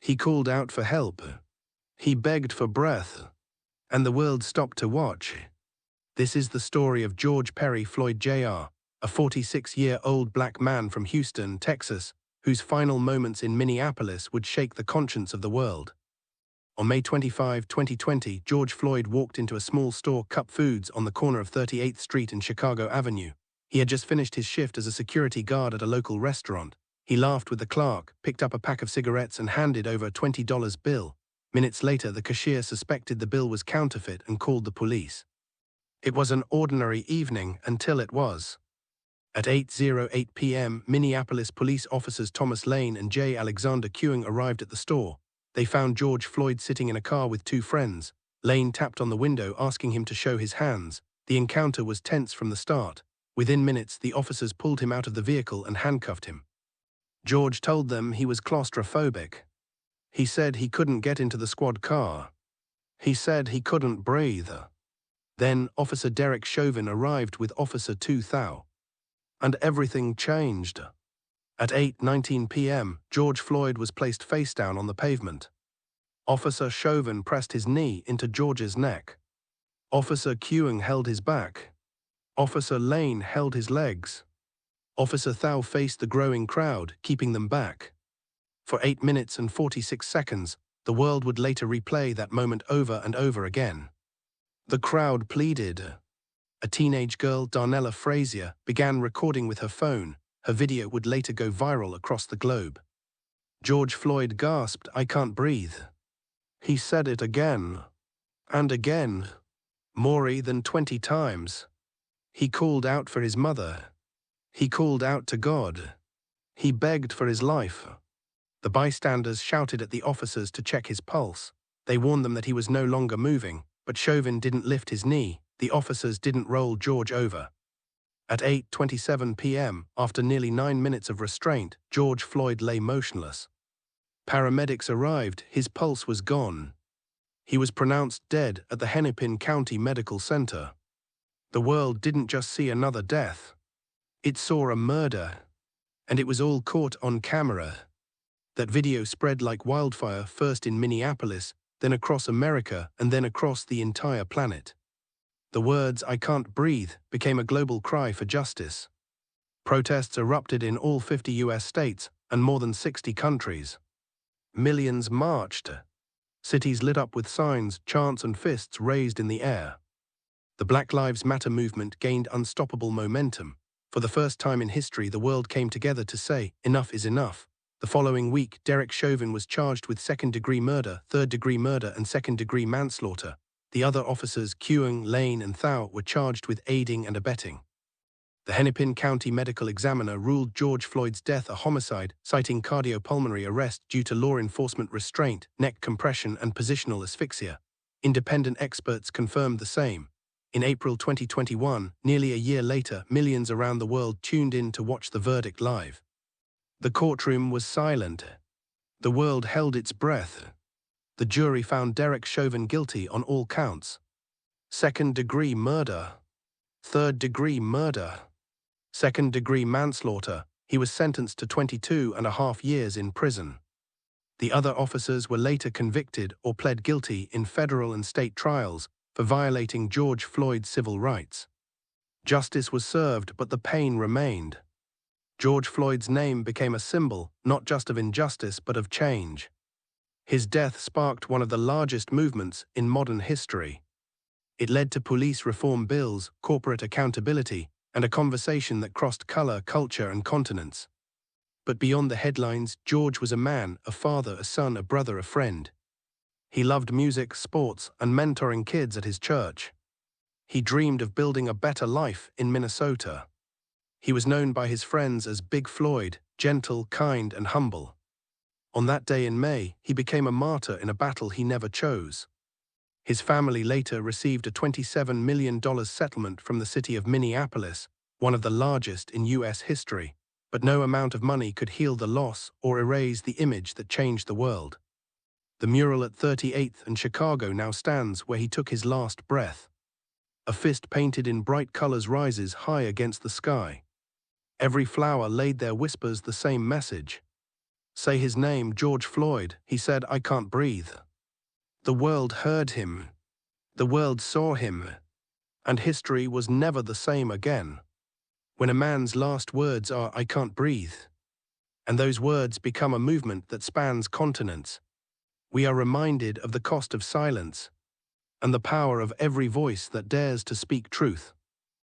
He called out for help. He begged for breath. And the world stopped to watch. This is the story of George Perry Floyd Jr., a 46-year-old black man from Houston, Texas, whose final moments in Minneapolis would shake the conscience of the world. On May 25, 2020, George Floyd walked into a small store, Cup Foods, on the corner of 38th Street and Chicago Avenue. He had just finished his shift as a security guard at a local restaurant. He laughed with the clerk, picked up a pack of cigarettes and handed over a $20 bill. Minutes later, the cashier suspected the bill was counterfeit and called the police. It was an ordinary evening until it was. At 8:08 p.m., Minneapolis police officers Thomas Lane and J. Alexander Queuing arrived at the store. They found George Floyd sitting in a car with two friends. Lane tapped on the window, asking him to show his hands. The encounter was tense from the start. Within minutes, the officers pulled him out of the vehicle and handcuffed him. George told them he was claustrophobic. He said he couldn't get into the squad car. He said he couldn't breathe. Then Officer Derek Chauvin arrived with Officer Tu Thao. And everything changed. At 8:19 p.m., George Floyd was placed face down on the pavement. Officer Chauvin pressed his knee into George's neck. Officer Queuing held his back. Officer Lane held his legs. Officer Thao faced the growing crowd, keeping them back. For 8 minutes and 46 seconds, the world would later replay that moment over and over again. The crowd pleaded. A teenage girl, Darnella Frazier, began recording with her phone. Her video would later go viral across the globe. George Floyd gasped, "I can't breathe." He said it again and again, more than 20 times. He called out for his mother. He called out to God. He begged for his life. The bystanders shouted at the officers to check his pulse. They warned them that he was no longer moving, but Chauvin didn't lift his knee. The officers didn't roll George over. At 8:27 p.m., after nearly 9 minutes of restraint, George Floyd lay motionless. Paramedics arrived. His pulse was gone. He was pronounced dead at the Hennepin County Medical Center. The world didn't just see another death. It saw a murder. And it was all caught on camera. That video spread like wildfire, first in Minneapolis, then across America, and then across the entire planet. The words "I can't breathe" became a global cry for justice. Protests erupted in all 50 U.S. states and more than 60 countries. Millions marched. Cities lit up with signs, chants, and fists raised in the air. The Black Lives Matter movement gained unstoppable momentum. For the first time in history, the world came together to say, enough is enough. The following week, Derek Chauvin was charged with second-degree murder, third-degree murder, and second-degree manslaughter. The other officers, Queuing, Lane, and Thao, were charged with aiding and abetting. The Hennepin County Medical Examiner ruled George Floyd's death a homicide, citing cardiopulmonary arrest due to law enforcement restraint, neck compression, and positional asphyxia. Independent experts confirmed the same. In April 2021, nearly a year later, millions around the world tuned in to watch the verdict live. The courtroom was silent. The world held its breath. The jury found Derek Chauvin guilty on all counts. Second-degree murder. Third-degree murder. Second-degree manslaughter. He was sentenced to 22.5 years in prison. The other officers were later convicted or pled guilty in federal and state trials for violating George Floyd's civil rights. Justice was served, but the pain remained. George Floyd's name became a symbol, not just of injustice, but of change. His death sparked one of the largest movements in modern history. It led to police reform bills, corporate accountability, and a conversation that crossed color, culture, and continents. But beyond the headlines, George was a man, a father, a son, a brother, a friend. He loved music, sports, and mentoring kids at his church. He dreamed of building a better life in Minnesota. He was known by his friends as Big Floyd, gentle, kind, and humble. On that day in May, he became a martyr in a battle he never chose. His family later received a $27 million settlement from the city of Minneapolis, one of the largest in U.S. history, but no amount of money could heal the loss or erase the image that changed the world. The mural at 38th and Chicago now stands where he took his last breath. A fist painted in bright colors rises high against the sky. Every flower laid there whispers the same message. say his name, George Floyd. He said, "I can't breathe." The world heard him. The world saw him. And history was never the same again. When a man's last words are, "I can't breathe," and those words become a movement that spans continents, we are reminded of the cost of silence and the power of every voice that dares to speak truth.